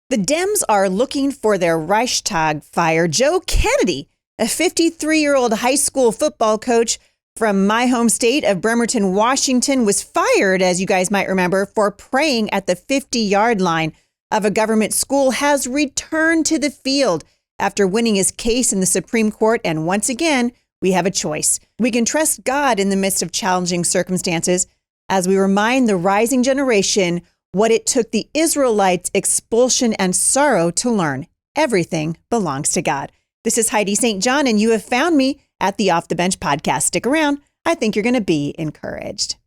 The Dems are looking for their Reichstag fire. Joe Kennedy, a 53-year-old high school football coach from my home state of Bremerton, Washington, was fired, as you guys might remember, for praying at the 50-yard line of a government school, has returned to the field after winning his case in the Supreme Court. And once again, we have a choice. We can trust God in the midst of challenging circumstances as we remind the rising generation what it took the Israelites' expulsion and sorrow to learn. Everything belongs to God. This is Heidi St. John, and you have found me at the Off the Bench podcast. Stick around. I think you're going to be encouraged.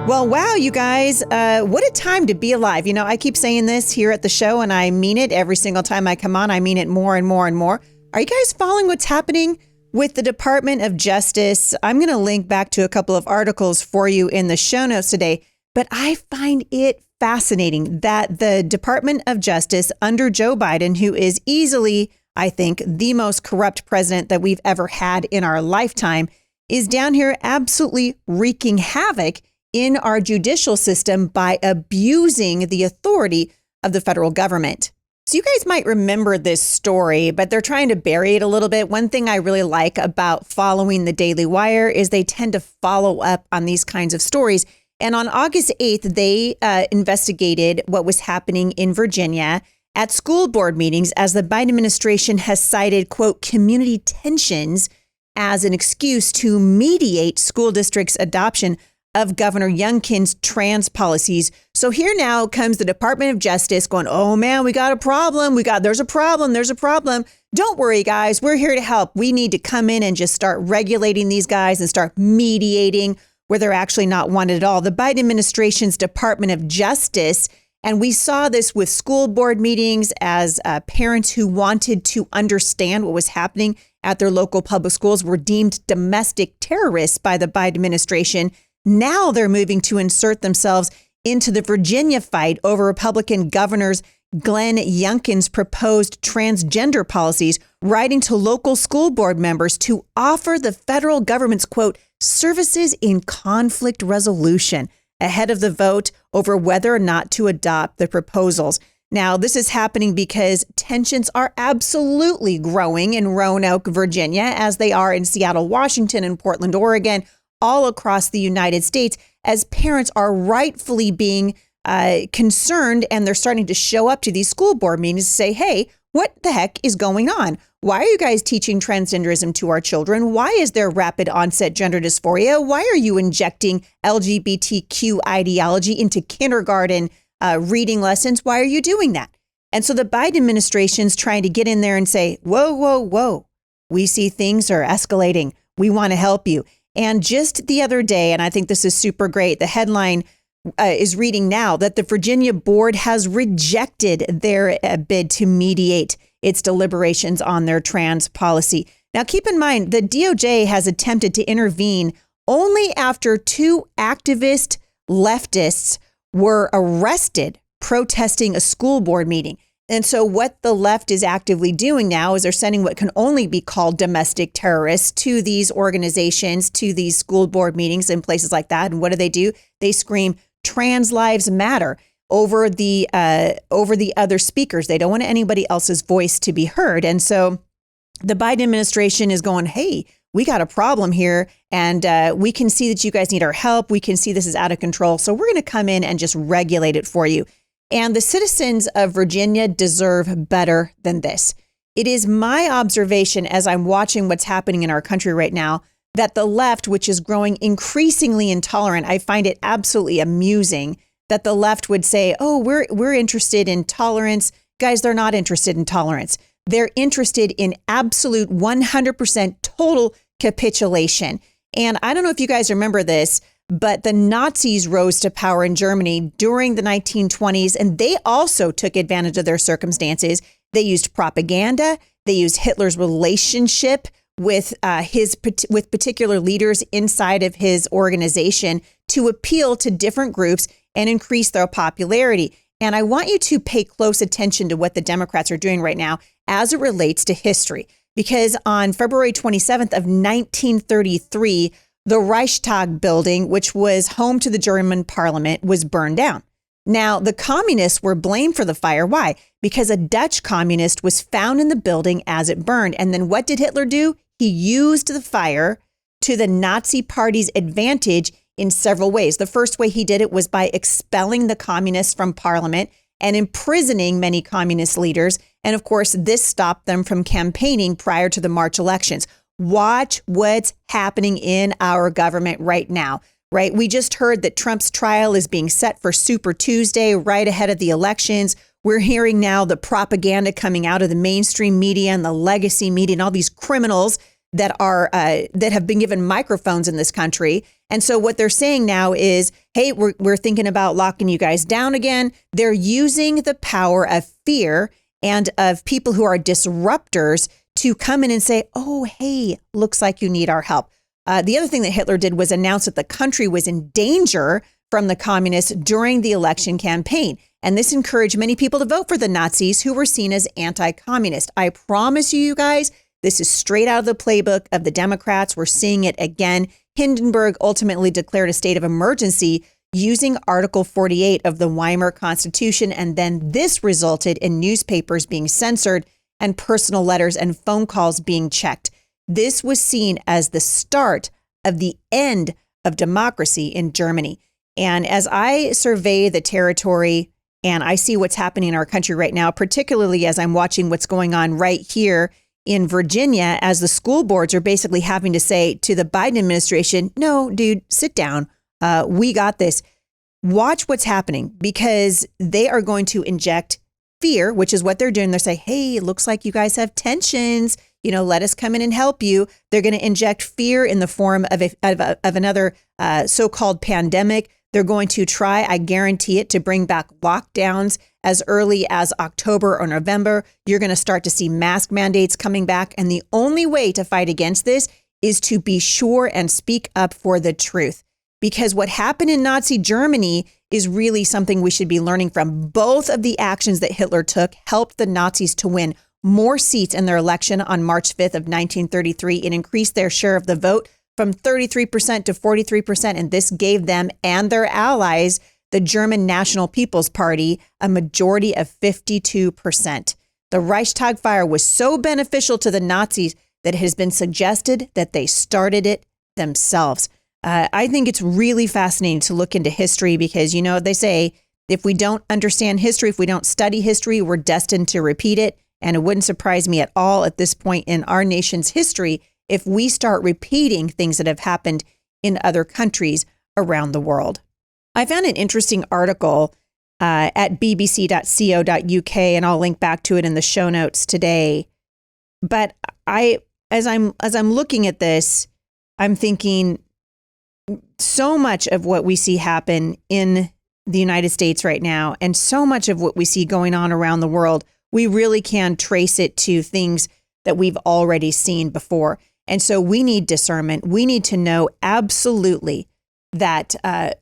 Well, wow, you guys, what a time to be alive. You know, I keep saying this here at the show, and I mean it every single time I come on. I mean it more and more and more. Are you guys following what's happening with the Department of Justice? I'm going to link back to a couple of articles for you in the show notes today, but I find it fascinating that the Department of Justice under Joe Biden, who is easily, I think, the most corrupt president that we've ever had in our lifetime, is down here absolutely wreaking havoc in our judicial system by abusing the authority of the federal government. So you guys might remember this story, but they're trying to bury it a little bit. One thing I really like about following the Daily Wire is they tend to follow up on these kinds of stories. And on August 8th, they investigated what was happening in Virginia at school board meetings as the Biden administration has cited, quote, community tensions as an excuse to mediate school districts' adoption of Governor Youngkin's trans policies. So here now comes the Department of Justice going, oh man, we got a problem. There's a problem. Don't worry, guys. We're here to help. We need to come in and just start regulating these guys and start mediating where they're actually not wanted at all. The Biden administration's Department of Justice, and we saw this with school board meetings as parents who wanted to understand what was happening at their local public schools were deemed domestic terrorists by the Biden administration. Now they're moving to insert themselves into the Virginia fight over Republican Governor Glenn Youngkin's proposed transgender policies, writing to local school board members to offer the federal government's, quote, services in conflict resolution ahead of the vote over whether or not to adopt the proposals. Now, this is happening because tensions are absolutely growing in Roanoke, Virginia, as they are in Seattle, Washington, and Portland, Oregon, all across the United States, as parents are rightfully being concerned, and they're starting to show up to these school board meetings to say, hey, what the heck is going on? Why are you guys teaching transgenderism to our children? Why is there rapid onset gender dysphoria? Why are you injecting LGBTQ ideology into kindergarten reading lessons? Why are you doing that? And so the Biden administration's trying to get in there and say, whoa, we see things are escalating. We want to help you. And just the other day, and I think this is super great, the headline is reading now that the Virginia board has rejected their bid to mediate its deliberations on their trans policy. Now, keep in mind, the DOJ has attempted to intervene only after two activist leftists were arrested protesting a school board meeting. And so what the left is actively doing now is they're sending what can only be called domestic terrorists to these organizations, to these school board meetings and places like that. And what do? They scream trans lives matter over the other speakers. They don't want anybody else's voice to be heard. And so the Biden administration is going, hey, we got a problem here, and we can see that you guys need our help. We can see this is out of control. So we're going to come in and just regulate it for you. And the citizens of Virginia deserve better than this. It is my observation as I'm watching what's happening in our country right now that the left, which is growing increasingly intolerant, I find it absolutely amusing that the left would say, oh, we're interested in tolerance. Guys, they're not interested in tolerance. They're interested in absolute 100% total capitulation. And I don't know if you guys remember this, but the Nazis rose to power in Germany during the 1920s, and they also took advantage of their circumstances. They used propaganda. They used Hitler's relationship with particular leaders inside of his organization to appeal to different groups and increase their popularity. And I want you to pay close attention to what the Democrats are doing right now as it relates to history, because on February 27th of 1933, the Reichstag building, which was home to the German parliament, was burned down. Now, the communists were blamed for the fire. Why? Because a Dutch communist was found in the building as it burned. And then what did Hitler do? He used the fire to the Nazi party's advantage in several ways. The first way he did it was by expelling the communists from parliament and imprisoning many communist leaders. And of course, this stopped them from campaigning prior to the March elections. Watch what's happening in our government right now, right? We just heard that Trump's trial is being set for Super Tuesday right ahead of the elections. We're hearing now the propaganda coming out of the mainstream media and the legacy media and all these criminals that have been given microphones in this country. And so what they're saying now is, hey, we're thinking about locking you guys down again. They're using the power of fear and of people who are disruptors to come in and say, oh, hey, looks like you need our help. The other thing that Hitler did was announce that the country was in danger from the communists during the election campaign. And this encouraged many people to vote for the Nazis who were seen as anti-communist. I promise you guys, this is straight out of the playbook of the Democrats. We're seeing it again. Hindenburg ultimately declared a state of emergency using Article 48 of the Weimar Constitution. And then this resulted in newspapers being censored and personal letters and phone calls being checked. This was seen as the start of the end of democracy in Germany. And as I survey the territory and I see what's happening in our country right now, particularly as I'm watching what's going on right here in Virginia, as the school boards are basically having to say to the Biden administration, no, dude, sit down. We got this. Watch what's happening, because they are going to inject fear, which is what they're doing. They're saying, hey, it looks like you guys have tensions. Let us come in and help you. They're going to inject fear in the form of another so-called pandemic. They're going to try, I guarantee it, to bring back lockdowns as early as October or November. You're going to start to see mask mandates coming back. And the only way to fight against this is to be sure and speak up for the truth. Because what happened in Nazi Germany is really something we should be learning from. Both of the actions that Hitler took helped the Nazis to win more seats in their election on March 5th of 1933 and increased their share of the vote from 33% to 43%. And this gave them and their allies, the German National People's Party, a majority of 52%. The Reichstag fire was so beneficial to the Nazis that it has been suggested that they started it themselves. I think it's really fascinating to look into history because, they say, if we don't understand history, if we don't study history, we're destined to repeat it. And it wouldn't surprise me at all at this point in our nation's history if we start repeating things that have happened in other countries around the world. I found an interesting article at bbc.co.uk, and I'll link back to it in the show notes today. But as I'm looking at this, I'm thinking so much of what we see happen in the United States right now, and so much of what we see going on around the world, we really can trace it to things that we've already seen before. And so we need discernment. We need to know absolutely that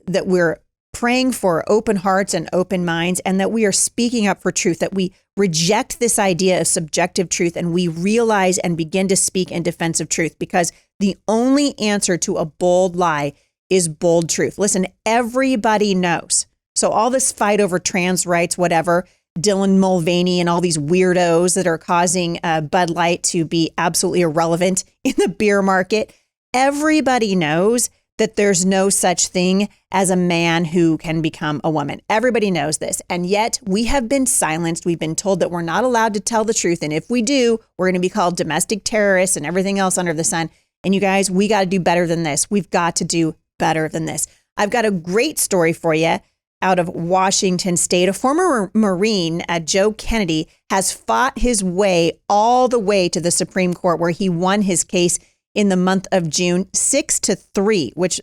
we're praying for open hearts and open minds, and that we are speaking up for truth, that we reject this idea of subjective truth and we realize and begin to speak in defense of truth, because the only answer to a bold lie is bold truth. Listen, everybody knows. So all this fight over trans rights, whatever, Dylan Mulvaney and all these weirdos that are causing Bud Light to be absolutely irrelevant in the beer market. Everybody knows that there's no such thing as a man who can become a woman. Everybody knows this. And yet we have been silenced. We've been told that we're not allowed to tell the truth. And if we do, we're going to be called domestic terrorists and everything else under the sun. And you guys, we got to do better than this. We've got to do better than this. I've got a great story for you out of Washington State. A former Marine, Joe Kennedy, has fought his way all the way to the Supreme Court, where he won his case in the month of June, 6-3, which,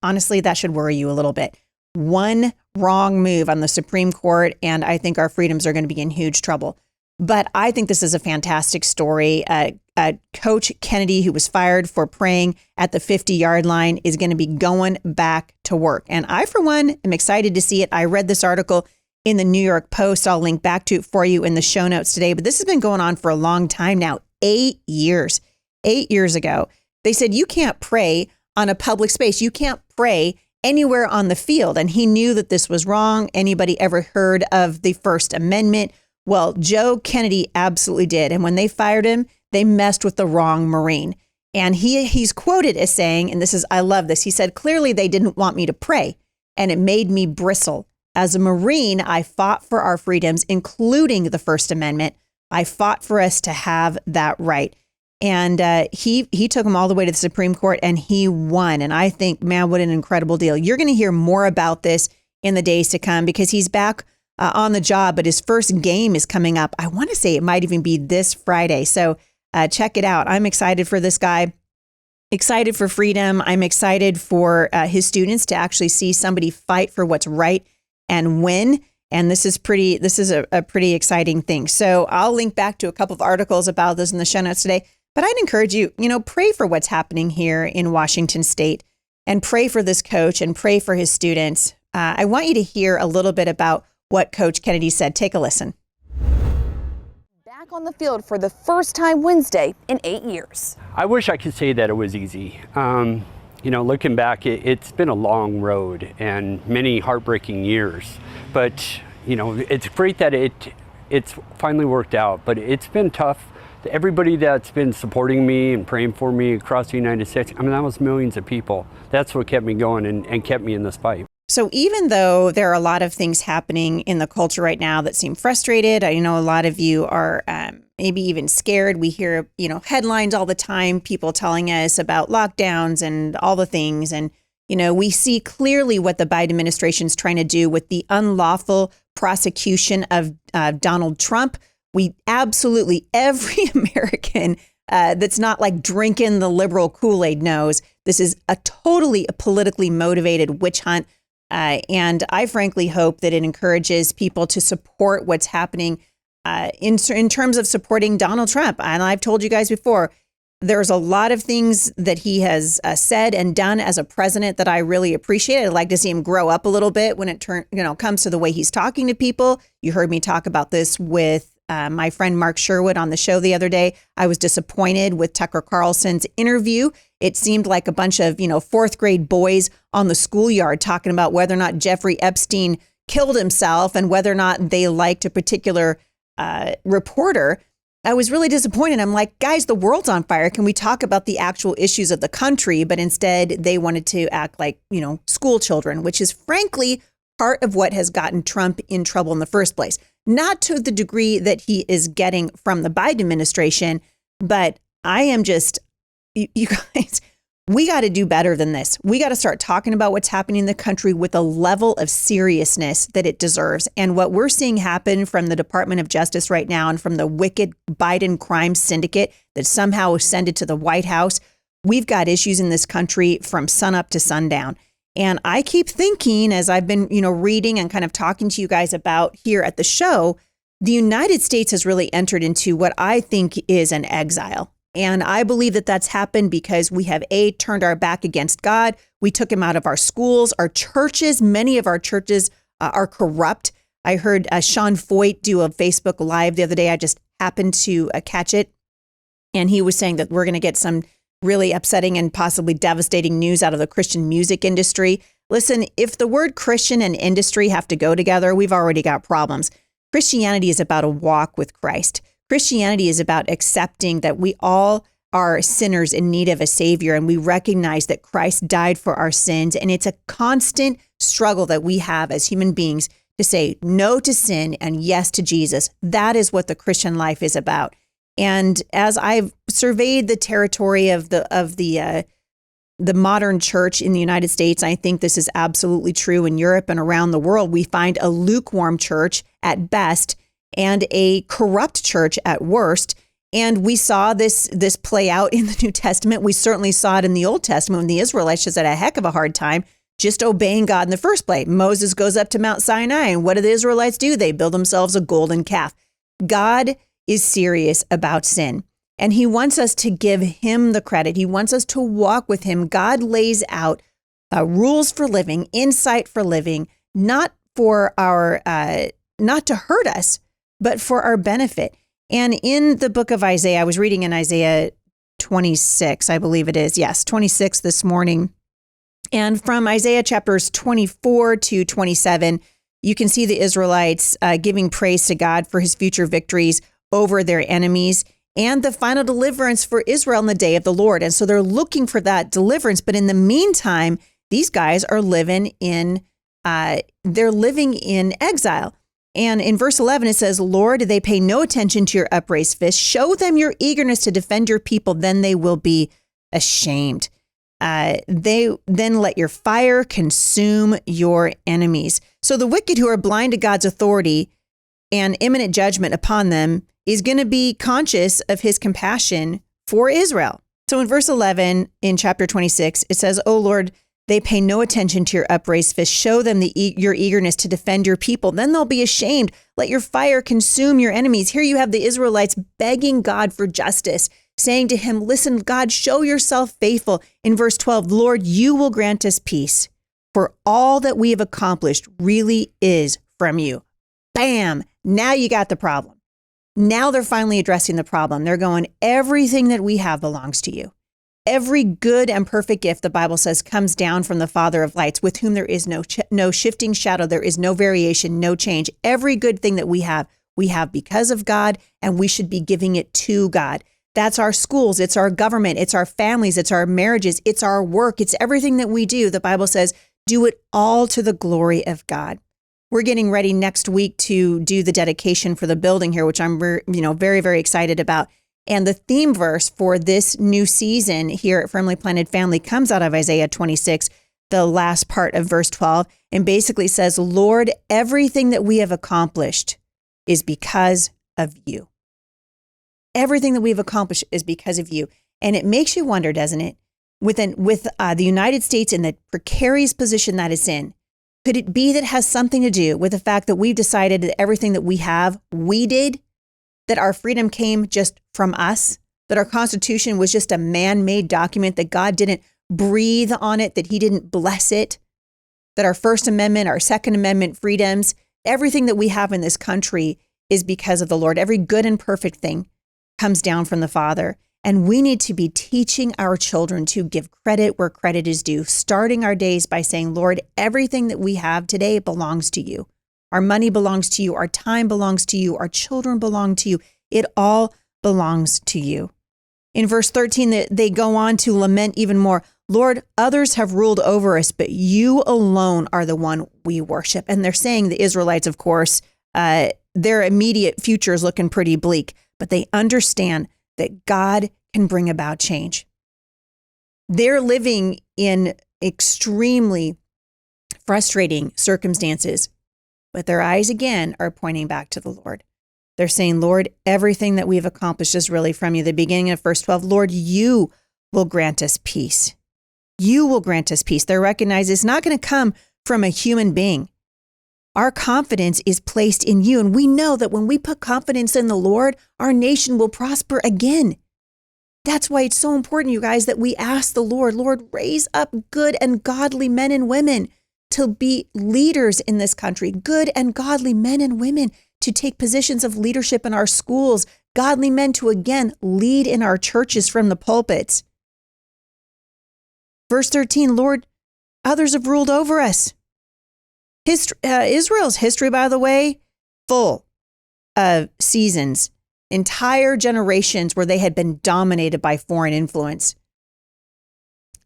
honestly, that should worry you a little bit. One wrong move on the Supreme Court, and I think our freedoms are going to be in huge trouble. But I think this is a fantastic story. Coach Kennedy, who was fired for praying at the 50-yard line, is going to be going back to work. And I, for one, am excited to see it. I read this article in the New York Post. I'll link back to it for you in the show notes today. But this has been going on for a long time now, 8 years. 8 years ago, they said you can't pray on a public space. You can't pray anywhere on the field. And he knew that this was wrong. Anybody ever heard of the First Amendment? Well, Joe Kennedy absolutely did. And when they fired him, they messed with the wrong Marine. And he's quoted as saying, and I love this. He said, clearly they didn't want me to pray, and it made me bristle. As a Marine, I fought for our freedoms, including the First Amendment. I fought for us to have that right. And he took him all the way to the Supreme Court, and he won. And I think, man, what an incredible deal. You're going to hear more about this in the days to come because he's back on the job, but his first game is coming up. I want to say it might even be this Friday. So check it out. I'm excited for this guy, excited for freedom. I'm excited for his students to actually see somebody fight for what's right and win. And this is a pretty exciting thing. So I'll link back to a couple of articles about this in the show notes today. But I'd encourage you, pray for what's happening here in Washington State and pray for this coach and pray for his students. I want you to hear a little bit about what Coach Kennedy said. Take a listen. Back on the field for the first time Wednesday in 8 years. I wish I could say that it was easy. Looking back, it's been a long road and many heartbreaking years. But, it's great that it's finally worked out. But it's been tough. Everybody that's been supporting me and praying for me across the United States, that was millions of people. That's what kept me going and kept me in this fight. So even though there are a lot of things happening in the culture right now that seem frustrated, I know a lot of you are maybe even scared. We hear, headlines all the time, people telling us about lockdowns and all the things. And, we see clearly what the Biden administration is trying to do with the unlawful prosecution of Donald Trump. We absolutely, every American that's not like drinking the liberal Kool-Aid knows this is a totally politically motivated witch hunt. And I frankly hope that it encourages people to support what's happening in terms of supporting Donald Trump. And I've told you guys before, there's a lot of things that he has said and done as a president that I really appreciate. I'd like to see him grow up a little bit when it comes to the way he's talking to people. You heard me talk about this with my friend Mark Sherwood on the show the other day. I was disappointed with Tucker Carlson's interview. It seemed like a bunch of, fourth grade boys on the schoolyard talking about whether or not Jeffrey Epstein killed himself and whether or not they liked a particular reporter. I was really disappointed. I'm like, guys, the world's on fire. Can we talk about the actual issues of the country? But instead, they wanted to act like, school children, which is frankly part of what has gotten Trump in trouble in the first place. Not to the degree that he is getting from the Biden administration, but I am just, you guys, we got to do better than this. We got to start talking about what's happening in the country with a level of seriousness that it deserves. And what we're seeing happen from the Department of Justice right now and from the wicked Biden crime syndicate that somehow ascended to the White House, we've got issues in this country from sunup to sundown. And I keep thinking, as I've been, reading and kind of talking to you guys about here at the show, the United States has really entered into what I think is an exile. And I believe that that's happened because we have turned our back against God. We took him out of our schools, our churches. Many of our churches are corrupt. I heard Sean Foyt do a Facebook Live the other day. I just happened to catch it. And he was saying that we're going to get some really upsetting and possibly devastating news out of the Christian music industry. Listen, if the word Christian and industry have to go together, we've already got problems. Christianity is about a walk with Christ. Christianity is about accepting that we all are sinners in need of a savior, and we recognize that Christ died for our sins. And it's a constant struggle that we have as human beings to say no to sin and yes to Jesus. That is what the Christian life is about. And as I've surveyed the territory of the modern church in the United States, I think this is absolutely true in Europe and around the world. We find a lukewarm church at best and a corrupt church at worst. And we saw this play out in the New Testament. We certainly saw it in the Old Testament when the Israelites just had a heck of a hard time just obeying God in the first place. Moses goes up to Mount Sinai, and what do the Israelites do? They build themselves a golden calf. God is serious about sin, and he wants us to give him the credit. He wants us to walk with him. God lays out rules for living, insight for living, not for our, not to hurt us, but for our benefit. And in the book of Isaiah, I was reading in Isaiah 26, I believe it is. Yes, 26 this morning. And from Isaiah chapters 24 to 27, you can see the Israelites giving praise to God for his future victories over their enemies and the final deliverance for Israel in the day of the Lord. And so they're looking for that deliverance. But in the meantime, these guys are living in exile. And in verse 11, it says, Lord, they pay no attention to your upraised fist. Show them your eagerness to defend your people. Then they will be ashamed. Then let your fire consume your enemies. So the wicked who are blind to God's authority and imminent judgment upon them is going to be conscious of his compassion for Israel. So in verse 11, in chapter 26, it says, O Lord, they pay no attention to your upraised fist. Show them your eagerness to defend your people. Then they'll be ashamed. Let your fire consume your enemies. Here you have the Israelites begging God for justice, saying to him, listen, God, show yourself faithful. In verse 12, Lord, you will grant us peace, for all that we have accomplished really is from you. Bam! Now you got the problem. Now they're finally addressing the problem. They're going, everything that we have belongs to you. Every good and perfect gift, the Bible says, comes down from the Father of lights, with whom there is no shifting shadow. There is no variation, no change. Every good thing that we have because of God, and we should be giving it to God. That's our schools. It's our government. It's our families. It's our marriages. It's our work. It's everything that we do. The Bible says, do it all to the glory of God. We're getting ready next week to do the dedication for the building here, which I'm very, very excited about. And the theme verse for this new season here at Firmly Planted Family comes out of Isaiah 26, the last part of verse 12, and basically says, Lord, everything that we have accomplished is because of you. Everything that we've accomplished is because of you. And it makes you wonder, doesn't it? With the United States in the precarious position that it's in, could it be that it has something to do with the fact that we've decided that everything that we have, we did? That our freedom came just from us? That our Constitution was just a man-made document, that God didn't breathe on it, that he didn't bless it? That our First Amendment, our Second Amendment freedoms, everything that we have in this country is because of the Lord. Every good and perfect thing comes down from the Father. And we need to be teaching our children to give credit where credit is due, starting our days by saying, Lord, everything that we have today belongs to you. Our money belongs to you. Our time belongs to you. Our children belong to you. It all belongs to you. In verse 13, they go on to lament even more. Lord, others have ruled over us, but you alone are the one we worship. And they're saying, the Israelites, of course, their immediate future is looking pretty bleak, but they understand that God can bring about change. They're living in extremely frustrating circumstances, but their eyes again are pointing back to the Lord. They're saying, Lord, everything that we've accomplished is really from you. The beginning of verse 12, Lord, you will grant us peace. You will grant us peace. They're recognizing it's not going to come from a human being. Our confidence is placed in you. And we know that when we put confidence in the Lord, our nation will prosper again. That's why it's so important, you guys, that we ask the Lord, Lord, raise up good and godly men and women to be leaders in this country, good and godly men and women to take positions of leadership in our schools, godly men to, again, lead in our churches from the pulpits. Verse 13, Lord, others have ruled over us. Israel's history, by the way, full of seasons, entire generations where they had been dominated by foreign influence.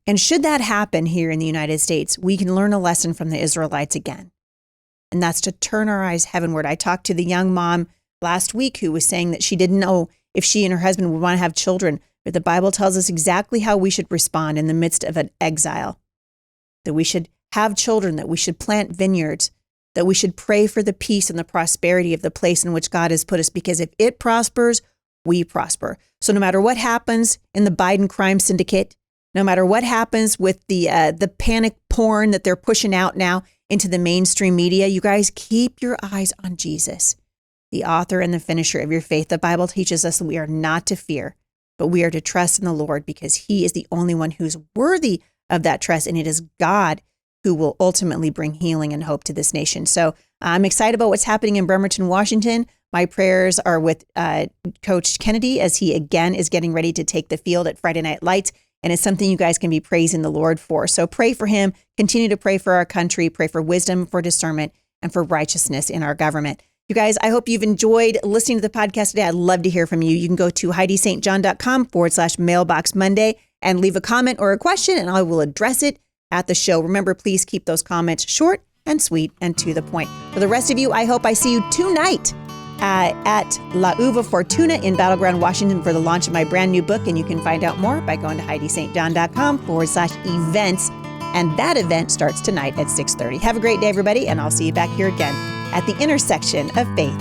And should that happen here in the United States, we can learn a lesson from the Israelites again. And that's to turn our eyes heavenward. I talked to the young mom last week who was saying that she didn't know if she and her husband would want to have children, but the Bible tells us exactly how we should respond in the midst of an exile, that we should have children, that we should plant vineyards, that we should pray for the peace and the prosperity of the place in which God has put us, because if it prospers, we prosper. So no matter what happens in the Biden crime syndicate, no matter what happens with the panic porn that they're pushing out now into the mainstream media, you guys keep your eyes on Jesus, the author and the finisher of your faith. The Bible teaches us that we are not to fear, but we are to trust in the Lord, because he is the only one who's worthy of that trust. And it is God who will ultimately bring healing and hope to this nation. So I'm excited about what's happening in Bremerton, Washington, My prayers are with Coach Kennedy as he again is getting ready to take the field at Friday Night Lights. And it's something you guys can be praising the Lord for. So pray for him. Continue to pray for our country. Pray for wisdom, for discernment, and for righteousness in our government. You guys, I hope you've enjoyed listening to the podcast today. I'd love to hear from you. You can go to HeidiSt.John.com/mailbox Monday and leave a comment or a question, and I will address it at the show. Remember, please keep those comments short and sweet and to the point. For the rest of you, I hope I see you tonight at La Uva Fortuna in Battleground, Washington for the launch of my brand new book. And you can find out more by going to HeidiSt.John.com/events. And that event starts tonight at 6:30. Have a great day, everybody. And I'll see you back here again at the intersection of faith